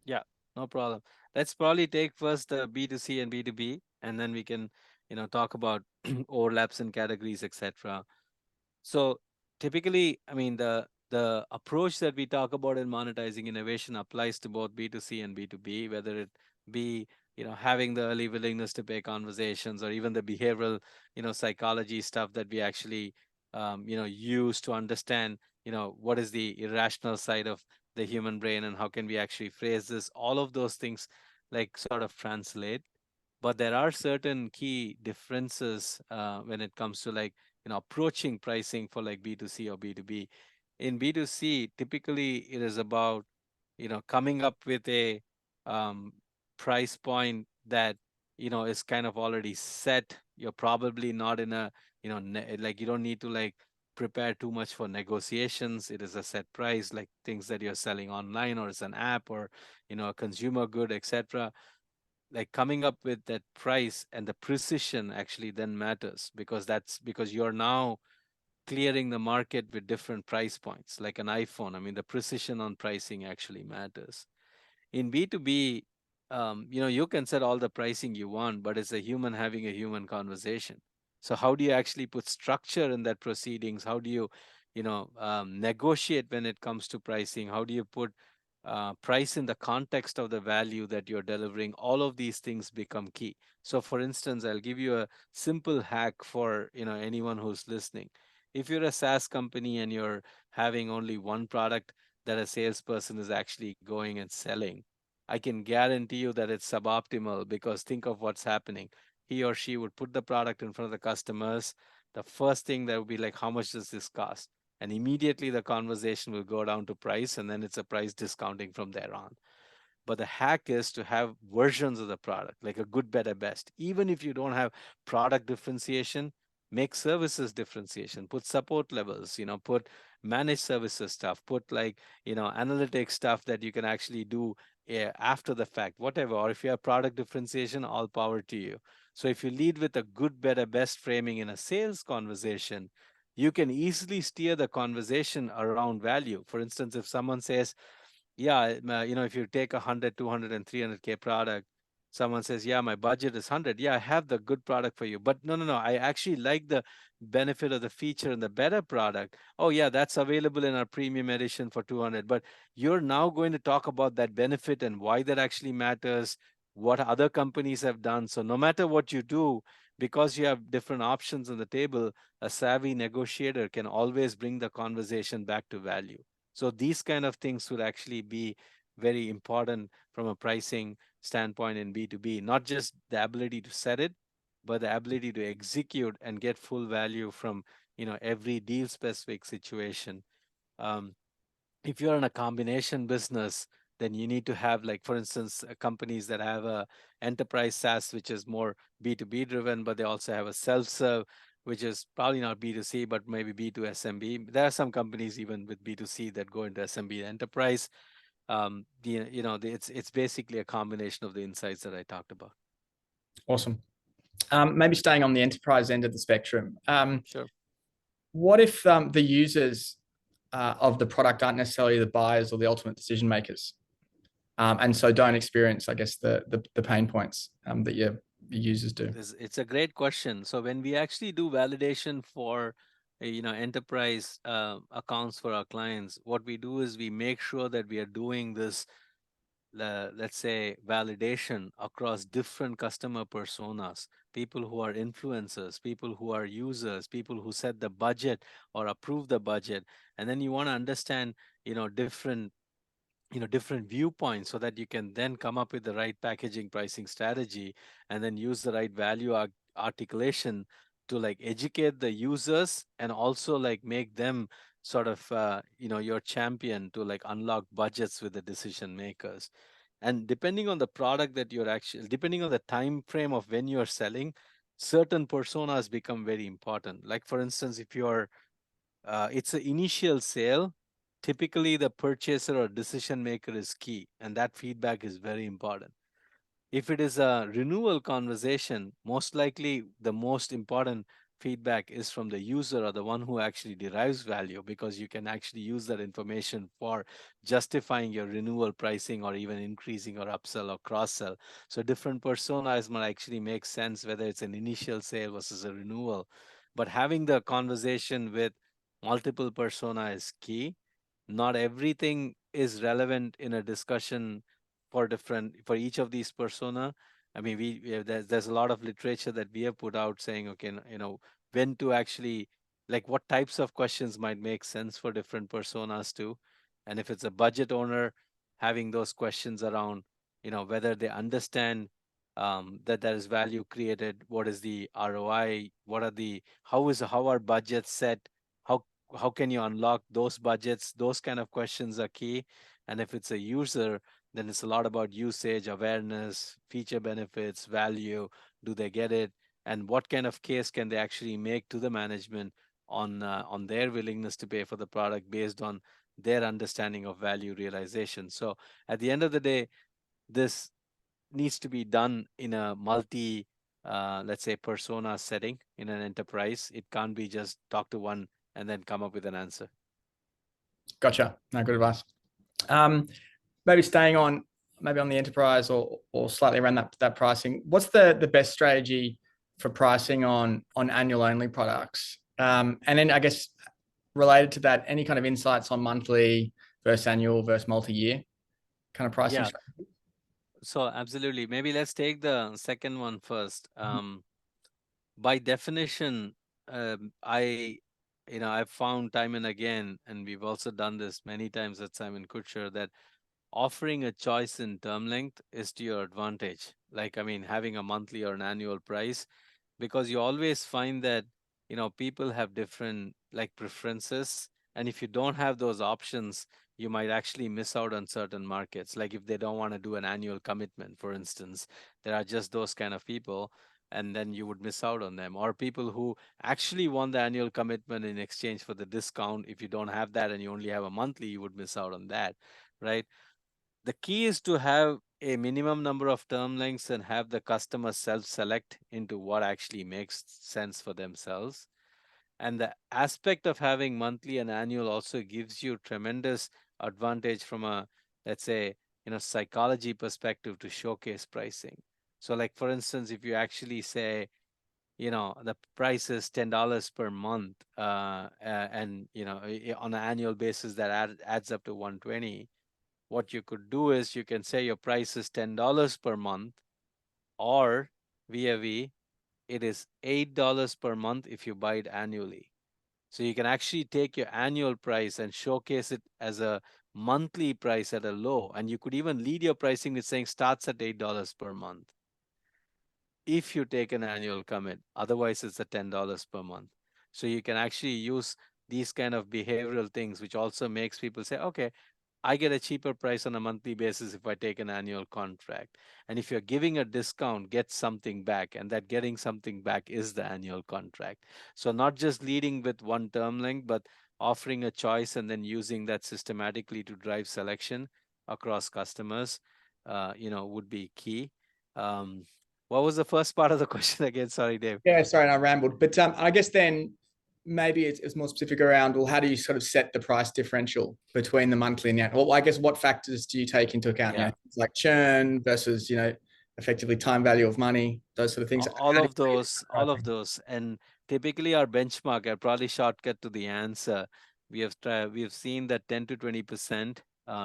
Yeah, no problem. Let's probably take first the B2C and B2B, and then we can talk about overlaps in categories, etc. So typically, I mean, the approach that we talk about in monetizing innovation applies to both B2C and B2B, whether it be, having the early willingness to pay conversations, or even the behavioral, psychology stuff that we actually, use to understand, what is the irrational side of the human brain and how can we actually phrase this. All of those things like sort of translate, but there are certain key differences when it comes to like, approaching pricing for like B2C or B2B. In B2C, typically it is about, coming up with a um, price point that, is kind of already set. You're probably not in a, like, you don't need to like prepare too much for negotiations. It is a set price, like things that you're selling online, or it's an app, or, a consumer good, etc. Like coming up with that price and the precision actually then matters, because that's because you're now clearing the market with different price points, like an iPhone. I mean, the precision on pricing actually matters. In B2B, you can set all the pricing you want, but it's a human having a human conversation. So how do you actually put structure in that proceedings? How do you, negotiate when it comes to pricing? How do you put price in the context of the value that you're delivering? All of these things become key. So, for instance, I'll give you a simple hack for anyone who's listening. If you're a SaaS company and you're having only one product that a salesperson is actually going and selling, I can guarantee you that it's suboptimal, because think of what's happening. He or she would put the product in front of the customers. The first thing that would be like, how much does this cost? And immediately the conversation will go down to price, and then it's a price discounting from there on. But the hack is to have versions of the product, like a good, better, best. Even if you don't have product differentiation, make services differentiation, put support levels, put managed services stuff, put like, analytics stuff that you can actually do after the fact, whatever. Or if you have product differentiation, all power to you. So if you lead with a good, better, best framing in a sales conversation, you can easily steer the conversation around value. For instance, if someone says, yeah, if you take 100, 200, and 300K product, someone says, yeah, my budget is 100. Yeah, I have the good product for you. But no, no, no, I actually like the benefit of the feature and the better product. Oh, yeah, that's available in our premium edition for 200. But you're now going to talk about that benefit and why that actually matters, what other companies have done. So no matter what you do, because you have different options on the table, a savvy negotiator can always bring the conversation back to value. So these kind of things would actually be very important from a pricing standpoint in B2B, not just the ability to set it, but the ability to execute and get full value from, every deal specific situation. Um, if you're in a combination business, then you need to have, like, for instance, companies that have a enterprise SaaS, which is more B2B driven, but they also have a self-serve, which is probably not B2C, but maybe B2 SMB. There are some companies even with B2C that go into SMB enterprise. It's basically a combination of the insights that I talked about. Awesome. Maybe staying on the enterprise end of the spectrum. Sure. What if the users of the product aren't necessarily the buyers or the ultimate decision makers, and so don't experience, I guess, the pain points that your users do? It's a great question. So when we actually do validation for enterprise accounts for our clients, what we do is we make sure that we are doing this, let's say, validation across different customer personas, people who are influencers, people who are users, people who set the budget or approve the budget. And then you want to understand different viewpoints, so that you can then come up with the right packaging pricing strategy, and then use the right value articulation to like educate the users, and also like make them sort of your champion to like unlock budgets with the decision makers. And depending on the product that you're actually, depending on the time frame of when you're selling, certain personas become very important. Like, for instance, if you're it's an initial sale, typically the purchaser or decision maker is key, and that feedback is very important. If it is a renewal conversation, most likely the most important feedback is from the user or the one who actually derives value, because you can actually use that information for justifying your renewal pricing or even increasing or upsell or cross sell. So different personas might actually make sense, whether it's an initial sale versus a renewal. But having the conversation with multiple persona is key. Not everything is relevant in a discussion for each of these persona. I mean, there's a lot of literature that we have put out saying, okay, when to actually, like, what types of questions might make sense for different personas too. And if it's a budget owner, having those questions around, whether they understand that there is value created, what is the ROI, how are budgets set, how how can you unlock those budgets? Those kind of questions are key. And if it's a user, then it's a lot about usage, awareness, feature benefits, value. Do they get it? And what kind of case can they actually make to the management on their willingness to pay for the product based on their understanding of value realization? So at the end of the day, this needs to be done in a multi, let's say, persona setting in an enterprise. It can't be just talk to one and then come up with an answer. Gotcha. No, good advice. Maybe staying on the enterprise or slightly around that pricing. What's the best strategy for pricing on annual only products? And then I guess related to that, any kind of insights on monthly versus annual versus multi-year kind of pricing Yeah. strategy? So absolutely. Maybe let's take the second one first. By definition, I've found time and again, and we've also done this many times at Simon-Kucher, that offering a choice in term length is to your advantage. Like, I mean, having a monthly or an annual price, because you always find that, people have different like preferences. And if you don't have those options, you might actually miss out on certain markets. Like if they don't want to do an annual commitment, for instance, there are just those kind of people, and then you would miss out on them. Or people who actually want the annual commitment in exchange for the discount. If you don't have that and you only have a monthly, you would miss out on that, right? The key is to have a minimum number of term lengths and have the customer self-select into what actually makes sense for themselves. And the aspect of having monthly and annual also gives you tremendous advantage from a, let's say, psychology perspective to showcase pricing. So like, for instance, if you actually say, the price is $10 per month, and on an annual basis that adds up to 120. What you could do is you can say your price is $10 per month, or VAV, it is $8 per month if you buy it annually. So you can actually take your annual price and showcase it as a monthly price at a low. And you could even lead your pricing with saying starts at $8 per month if you take an annual commit. Otherwise, it's a $10 per month. So you can actually use these kind of behavioral things, which also makes people say, okay, I get a cheaper price on a monthly basis if I take an annual contract. And if you're giving a discount, get something back. And that getting something back is the annual contract. So not just leading with one term length, but offering a choice and then using that systematically to drive selection across customers, would be key. What was the first part of the question again? Sorry, Dave. Yeah, sorry, I rambled. But I guess then maybe it's more specific around, well, how do you sort of set the price differential between the monthly and the annual? Well, I guess what factors do you take into account? Yeah. Like churn versus, effectively time value of money, those sort of things. All of those. And typically our benchmark, I probably shortcut to the answer. We have seen that 10 to 20%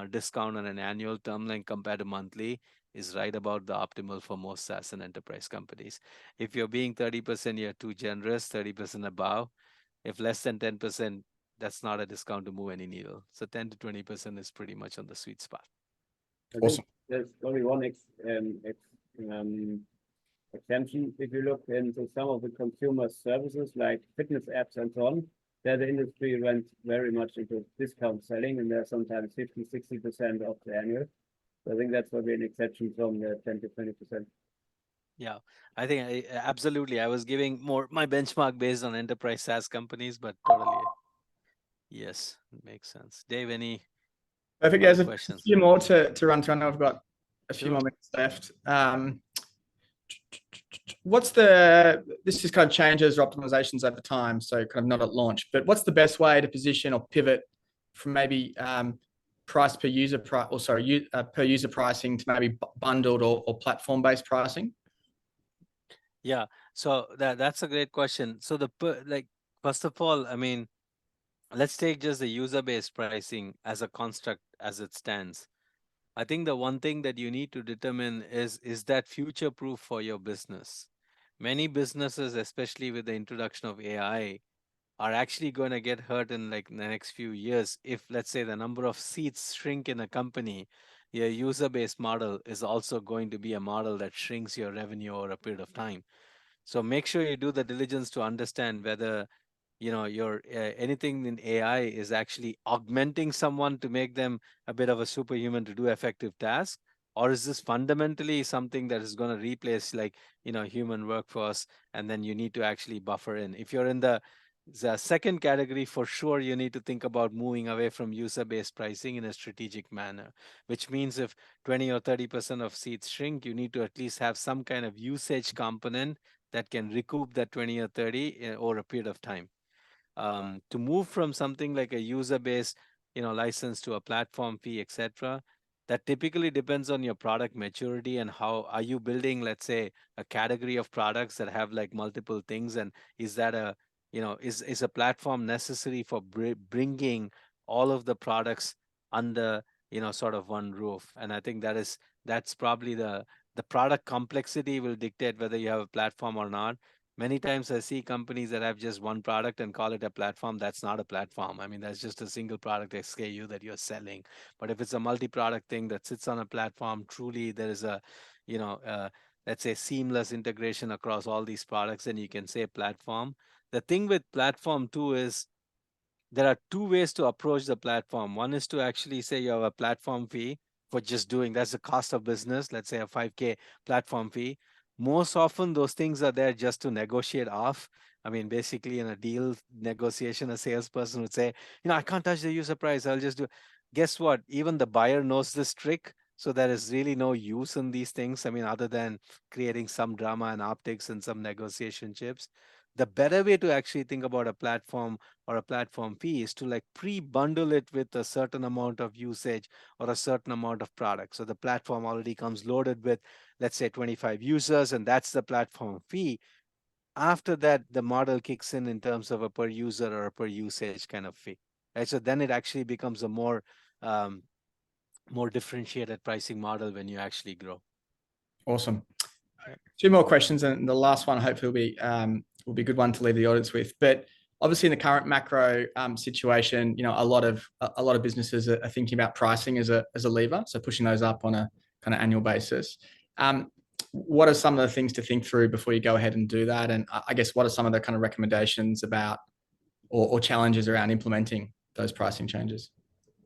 discount on an annual term length compared to monthly is right about the optimal for most SaaS and enterprise companies. If you're being 30%, you're too generous, 30% above. If less than 10%, that's not a discount to move any needle. So 10 to 20% is pretty much on the sweet spot. Awesome. There's only one exemption. If you look into some of the consumer services like fitness apps and so on, there the industry went very much into discount selling, and they're sometimes 50, 60% of the annual. So I think that's probably an exception from the 10 to 20%. Yeah, I think absolutely. I was giving more my benchmark based on enterprise SaaS companies, but totally, yes, it makes sense. Dave, any Perfect. other There's a questions? few more to run through. I know I've got a few Sure. more minutes left. this is kind of changes or optimizations over time, so kind of not at launch, but what's the best way to position or pivot from maybe price per user per user pricing to maybe bundled or platform-based pricing? Yeah, so that's a great question. So first of all, I mean, let's take just the user-based pricing as a construct as it stands. I think the one thing that you need to determine is that future-proof for your business. Many businesses, especially with the introduction of AI, are actually going to get hurt in like the next few years if, let's say, the number of seats shrink in a company. Your user-based model is also going to be a model that shrinks your revenue over a period of time. So make sure you do the diligence to understand whether your anything in AI is actually augmenting someone to make them a bit of a superhuman to do effective tasks, or is this fundamentally something that is going to replace like human workforce, and then you need to actually buffer in. If you're in the second category, for sure you need to think about moving away from user-based pricing in a strategic manner, which means if 20 or 30% of seats shrink, you need to at least have some kind of usage component that can recoup that 20 or 30 over a period of time. To move from something like a user-based license to a platform fee, etc., that typically depends on your product maturity and how are you building, let's say, a category of products that have like multiple things, and is that is a platform necessary for bringing all of the products under sort of one roof. And I think that's probably the product complexity will dictate whether you have a platform or not. Many times I see companies that have just one product and call it a platform. That's not a platform. I mean, that's just a single product SKU that you're selling. But if it's a multi-product thing that sits on a platform, truly there is a, let's say, seamless integration across all these products, and you can say platform. The thing with platform too is there are two ways to approach the platform. One is to actually say you have a platform fee for just doing, that's the cost of business, let's say a 5K platform fee. Most often those things are there just to negotiate off. I mean, basically in a deal negotiation, a salesperson would say, I can't touch the user price, I'll just do. Guess what? Even the buyer knows this trick. So there is really no use in these things. I mean, other than creating some drama and optics and some negotiation chips. The better way to actually think about a platform or a platform fee is to like pre-bundle it with a certain amount of usage or a certain amount of product. So the platform already comes loaded with, let's say, 25 users, and that's the platform fee. After that, the model kicks in terms of a per user or a per usage kind of fee. Right? So then it actually becomes a more differentiated pricing model when you actually grow. Awesome. Two more questions, and the last one hopefully will be a good one to leave the audience with. But obviously, in the current macro situation, a lot of businesses are thinking about pricing as a lever, so pushing those up on a kind of annual basis. What are some of the things to think through before you go ahead and do that? And I guess what are some of the kind of recommendations about or challenges around implementing those pricing changes?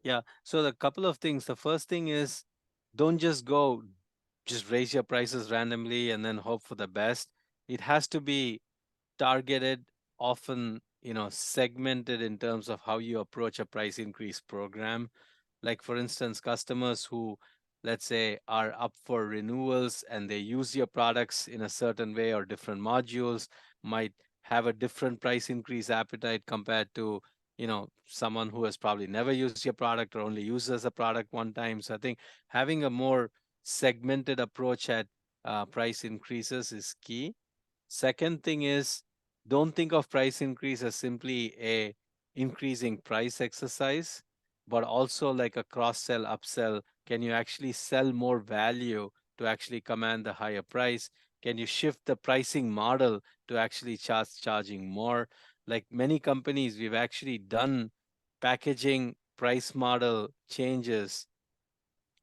Yeah. So the couple of things. The first thing is don't just raise your prices randomly and then hope for the best. It has to be targeted, often, segmented in terms of how you approach a price increase program. Like, for instance, customers who, let's say, are up for renewals and they use your products in a certain way or different modules might have a different price increase appetite compared to, someone who has probably never used your product or only uses a product one time. So I think having a more segmented approach at price increases is key. Second thing is, don't think of price increase as simply a increasing price exercise, but also like a cross-sell, upsell. Can you actually sell more value to actually command the higher price? Can you shift the pricing model to actually charging more? Like many companies, we've actually done packaging price model changes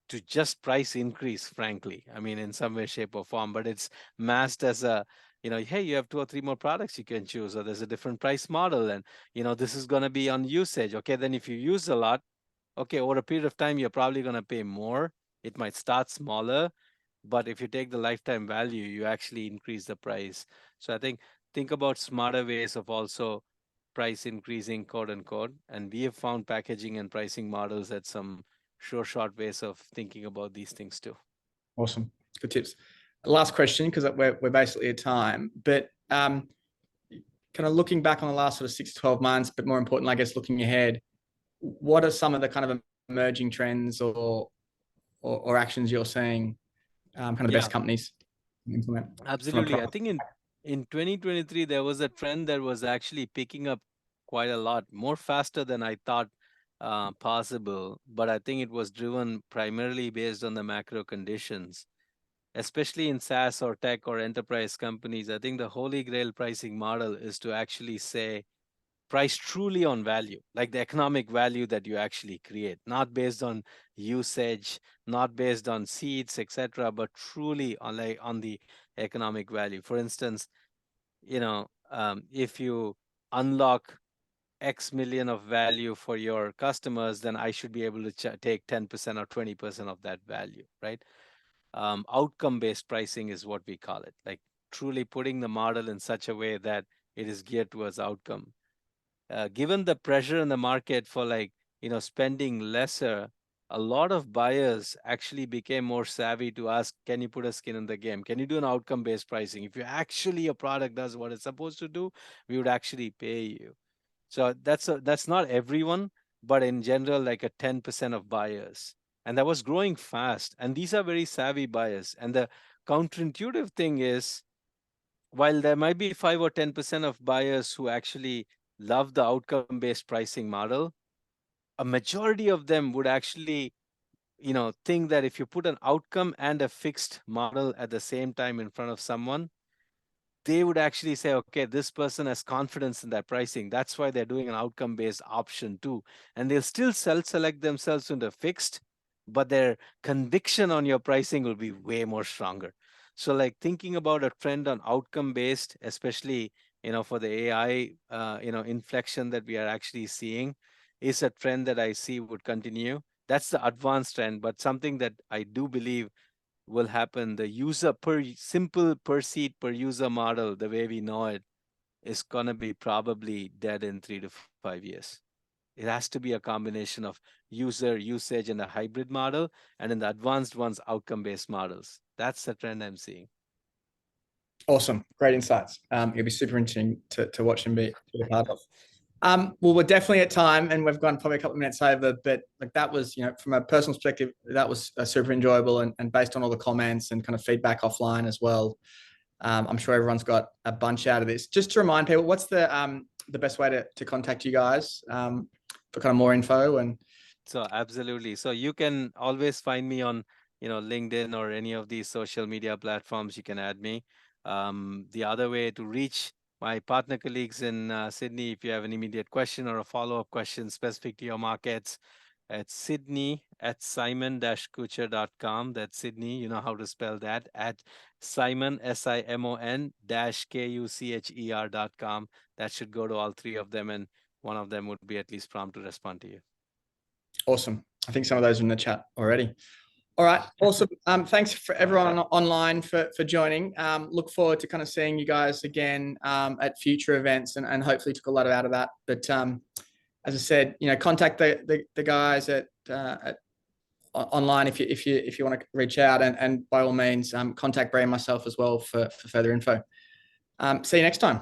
to just price increase, frankly. I mean, in some way, shape, or form, but it's masked as a, hey, you have 2 or 3 more products you can choose, or there's a different price model, and this is going to be on usage. Okay, then if you use a lot, okay, over a period of time, you're probably going to pay more. It might start smaller, but if you take the lifetime value, you actually increase the price. So I think about smarter ways of also price increasing, quote unquote. And we have found packaging and pricing models at some sure short ways of thinking about these things too. Awesome. Good tips. last question, because we're basically at time, but kind of looking back on the last sort of 6 to 12 months, but more importantly, I guess looking ahead, what are some of the kind of emerging trends or actions you're seeing, kind of the best companies implement? Absolutely. I think in 2023, there was a trend that was actually picking up quite a lot more faster than I thought possible. But I think it was driven primarily based on the macro conditions, especially in SaaS or tech or enterprise companies. I think the holy grail pricing model is to actually say, price truly on value, like the economic value that you actually create, not based on usage, not based on seats, etc., but truly on the economic value. For instance, if you unlock X million of value for your customers, then I should be able to take 10% or 20% of that value, right? Outcome-based pricing is what we call it, like truly putting the model in such a way that it is geared towards outcome. Given the pressure in the market for spending lesser, a lot of buyers actually became more savvy to ask, can you put a skin in the game? Can you do an outcome-based pricing? If you actually your product does what it's supposed to do, we would actually pay you. So that's not everyone, but in general, like a 10% of buyers. And that was growing fast. And these are very savvy buyers. And the counterintuitive thing is, while there might be 5 or 10% of buyers who actually love the outcome-based pricing model, a majority of them would actually, think that if you put an outcome and a fixed model at the same time in front of someone, they would actually say, okay, this person has confidence in that pricing. That's why they're doing an outcome-based option too. And they'll still select themselves into fixed, but their conviction on your pricing will be way more stronger. So like thinking about a trend on outcome-based, especially, for the AI, inflection that we are actually seeing, is a trend that I see would continue. That's the advanced trend, but something that I do believe will happen. The simple per seat per user model, the way we know it, is going to be probably dead in 3 to 5 years. It has to be a combination of user usage and a hybrid model, and in the advanced ones, outcome-based models. That's the trend I'm seeing. Awesome. Great insights. It'll be super interesting to watch and be a part of. Well, we're definitely at time, and we've gone probably a couple of minutes over, but like that was, from a personal perspective, that was super enjoyable, and based on all the comments and kind of feedback offline as well. I'm sure everyone's got a bunch out of this. Just to remind people, what's the best way to contact you guys for kind of more info? And so absolutely. So you can always find me on, LinkedIn or any of these social media platforms. You can add me. The other way to reach my partner colleagues in Sydney, if you have an immediate question or a follow-up question specific to your markets, it's Sydney@simon-kucher.com. That's Sydney, you know how to spell that, at Simon, SIMON-KUCHER.com. That should go to all three of them, and one of them would be at least prompt to respond to you. Awesome. I think some of those are in the chat already. All right. Awesome. Thanks for everyone online for joining. Look forward to kind of seeing you guys again at future events, and hopefully took a lot out of that. But as I said, contact the guys at online if you want to reach out, and by all means contact Bray and myself as well for further info. See you next time.